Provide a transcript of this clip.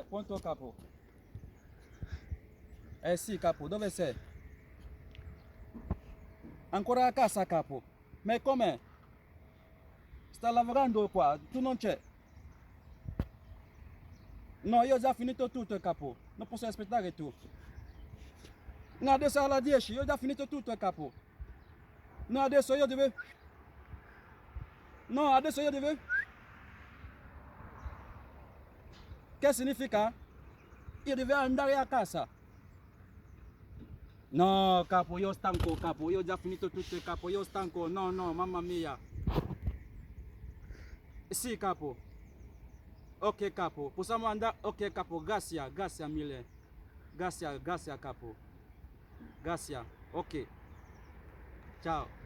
Pronto, capo. Eh sì, capo, dove sei? Ancora a casa, capo. Ma com'è? Sta lavorando qua, tu non c'è. No, io ho già finito tutto, capo. Non posso aspettare tu. No, adesso è alla 10, io ho già finito tutto, capo. No, adesso io devo... No, adesso io devo... Che significa? Io devo andare a casa. No, capo, io stanco, capo. Io ho già finito tutto, capo. Io stanco. No, no, mamma mia. Sì, capo. Ok, capo. Possiamo andare? Ok, capo. Grazie, grazie mille. Grazie, grazie, capo. Grazie. Ok. Ciao.